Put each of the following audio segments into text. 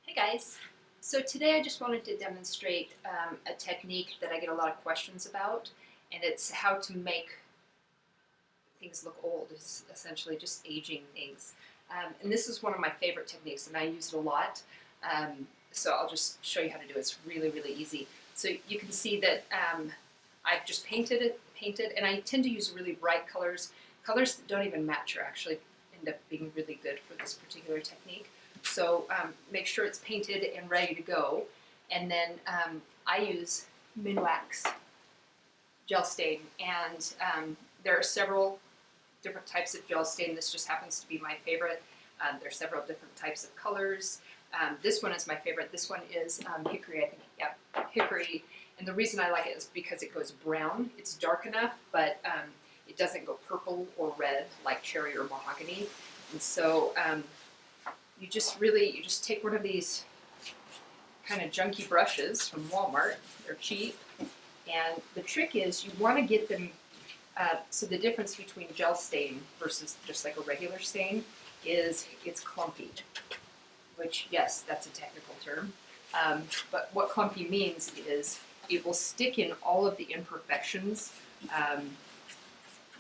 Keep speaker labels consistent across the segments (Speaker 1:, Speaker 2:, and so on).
Speaker 1: Hey guys! So today I just wanted to demonstrate a technique that I get a lot of questions about, and it's how to make things look old. It's essentially just aging things. And this is one of my favorite techniques, and I use it a lot. So I'll just show you how to do it. It's really, really easy. So you can see that I've just painted, and I tend to use really bright colors. Colors that don't even match are actually end up being really good for this particular technique. So make sure it's painted and ready to go. And then I use Minwax gel stain, and there are several different types of gel stain. This just happens to be my favorite. There are several different types of colors. This one is my favorite. This one is hickory, I think. Yeah, hickory. And the reason I like it is because it goes brown. It's dark enough, but it doesn't go purple or red like cherry or mahogany. And so you just take one of these kind of junky brushes from Walmart. They're cheap. And the trick is you want to get them, so the difference between gel stain versus just like a regular stain is it's clumpy, which, yes, that's a technical term. But what clumpy means is it will stick in all of the imperfections,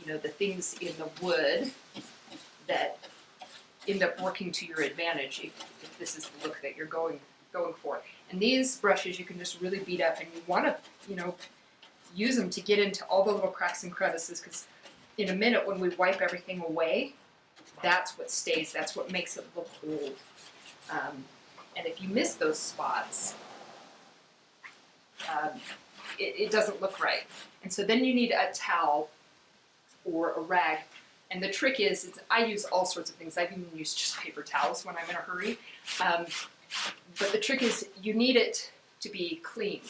Speaker 1: the things in the wood that end up working to your advantage if this is the look that you're going for. And these brushes you can just really beat up, and you want to use them to get into all the little cracks and crevices, because in a minute when we wipe everything away, that's what stays, that's what makes it look old. And if you miss those spots, it doesn't look right. And so then you need a towel or a rag. And the trick is I use all sorts of things. I've even used just paper towels when I'm in a hurry. But the trick is you need it to be clean.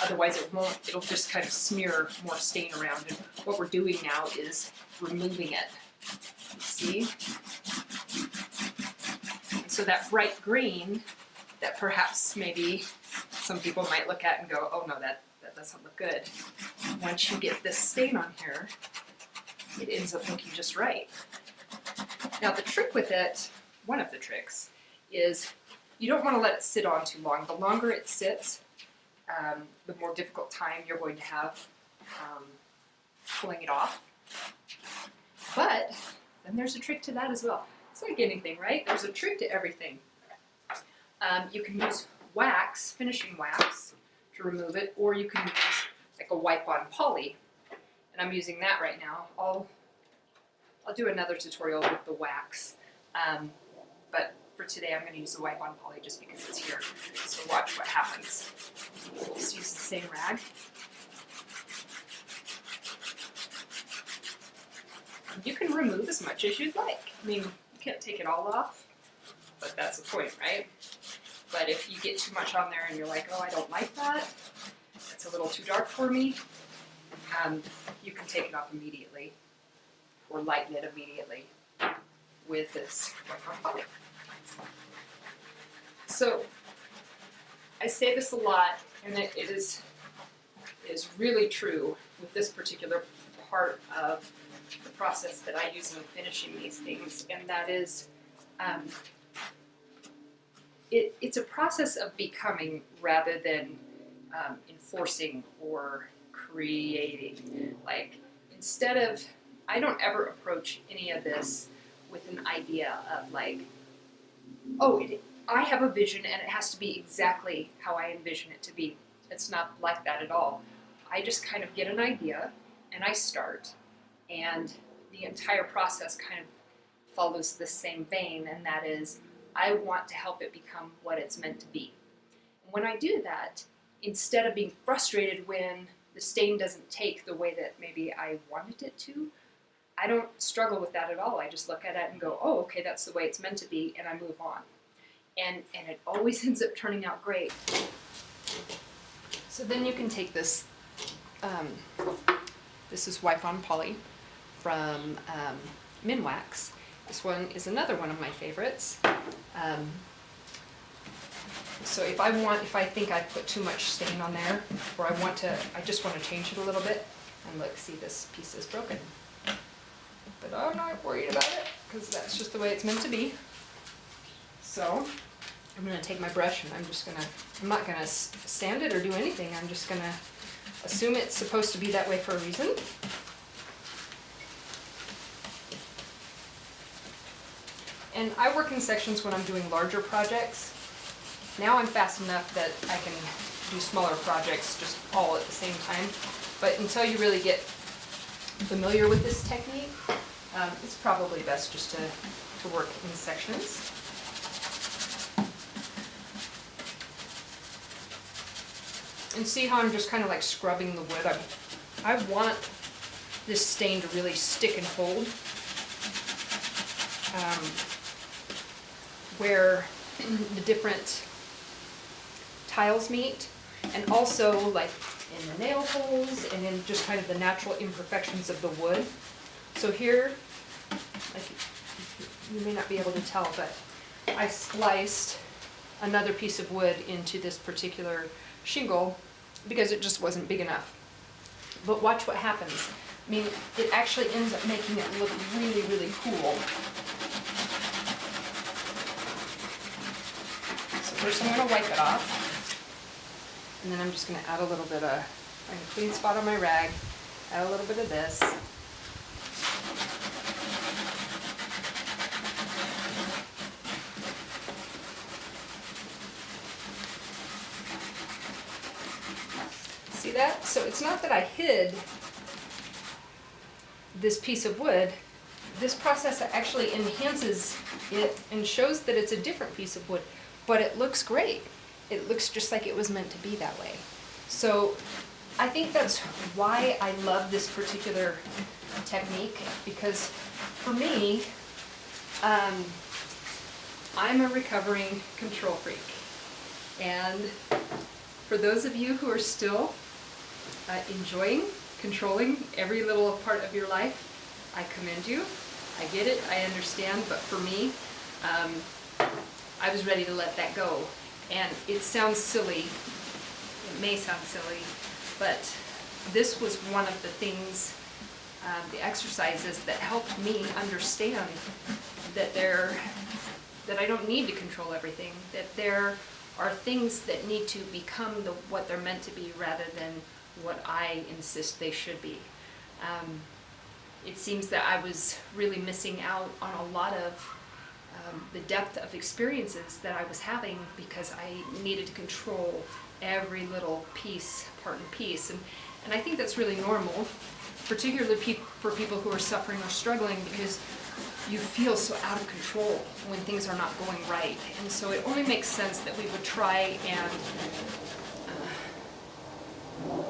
Speaker 1: Otherwise it'll just kind of smear more stain around. And what we're doing now is removing it. You see? And so that bright green that perhaps maybe some people might look at and go, oh no, that doesn't look good. Once you get this stain on here, it ends up looking just right. Now the trick with it, one of the tricks, is you don't want to let it sit on too long. The longer it sits, the more difficult time you're going to have pulling it off. But then there's a trick to that as well. It's like anything, right? There's a trick to everything. You can use wax, finishing wax, to remove it, or you can use like a wipe-on poly. And I'm using that right now. I'll do another tutorial with the wax, but for today I'm going to use the wipe-on poly just because it's here. So watch what happens. We'll just use the same rag. You can remove as much as you'd like. I mean, you can't take it all off, but that's the point, right? But if you get too much on there and you're like, oh, I don't like that, it's a little too dark for me, you can take it off immediately or lighten it immediately with this poly. So I say this a lot, and it is really true with this particular part of the process that I use in finishing these things, and that is it's a process of becoming rather than enforcing or creating. Like, instead of, I don't ever approach any of this with an idea of like, oh, I have a vision and it has to be exactly how I envision it to be. It's not like that at all. I just kind of get an idea and I start, and the entire process kind of follows the same vein, and that is I want to help it become what it's meant to be. And when I do that, instead of being frustrated when the stain doesn't take the way that maybe I wanted it to, I don't struggle with that at all. I just look at it and go, oh, okay, that's the way it's meant to be, and I move on. And it always ends up turning out great. So then you can take this, this is Wipe-On Poly from Minwax. This one is another one of my favorites. So if I think I put too much stain on there, or I just want to change it a little bit, and look, see, this piece is broken. But I'm not worried about it, because that's just the way it's meant to be. So I'm going to take my brush and I'm not going to sand it or do anything. I'm just going to assume it's supposed to be that way for a reason. And I work in sections when I'm doing larger projects. Now I'm fast enough that I can do smaller projects just all at the same time. But until you really get familiar with this technique, it's probably best just to work in sections. And see how I'm just kind of like scrubbing the wood. I want this stain to really stick and hold. Where the different tiles meet, and also like in the nail holes and in just kind of the natural imperfections of the wood. So here, like you may not be able to tell, but I spliced another piece of wood into this particular shingle because it just wasn't big enough. But watch what happens. I mean, it actually ends up making it look really, really cool. So first I'm going to wipe it off, and then I'm just going to add a little bit of, find a clean spot on my rag, add a little bit of this. See that? So it's not that I hid this piece of wood. This process actually enhances it and shows that it's a different piece of wood, but it looks great. It looks just like it was meant to be that way. So I think that's why I love this particular technique, because for me, I'm a recovering control freak. And for those of you who are still enjoying controlling every little part of your life, I commend you. I get it, I understand, but for me, I was ready to let that go. And it sounds silly, it may sound silly, but this was one of the things, the exercises that helped me understand that I don't need to control everything, that there are things that need to become what they're meant to be rather than what I insist they should be. It seems that I was really missing out on a lot of the depth of experiences that I was having because I needed to control every little piece, part and piece. And I think that's really normal, particularly for people who are suffering or struggling, because you feel so out of control when things are not going right. And so it only makes sense that we would try and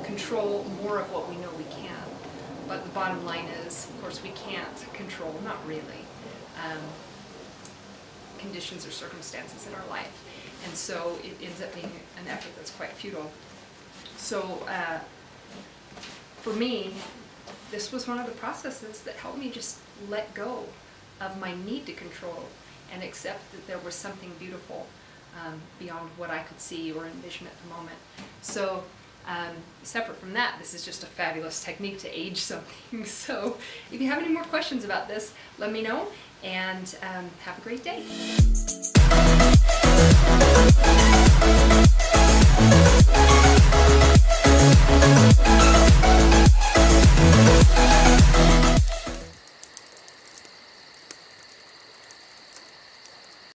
Speaker 1: control more of what we know we can. But the bottom line is, of course, we can't control, not really, conditions or circumstances in our life. And so it ends up being an effort that's quite futile. So for me, this was one of the processes that helped me just let go of my need to control and accept that there was something beautiful beyond what I could see or envision at the moment. So separate from that, this is just a fabulous technique to age something. So if you have any more questions about this, let me know, and have a great day.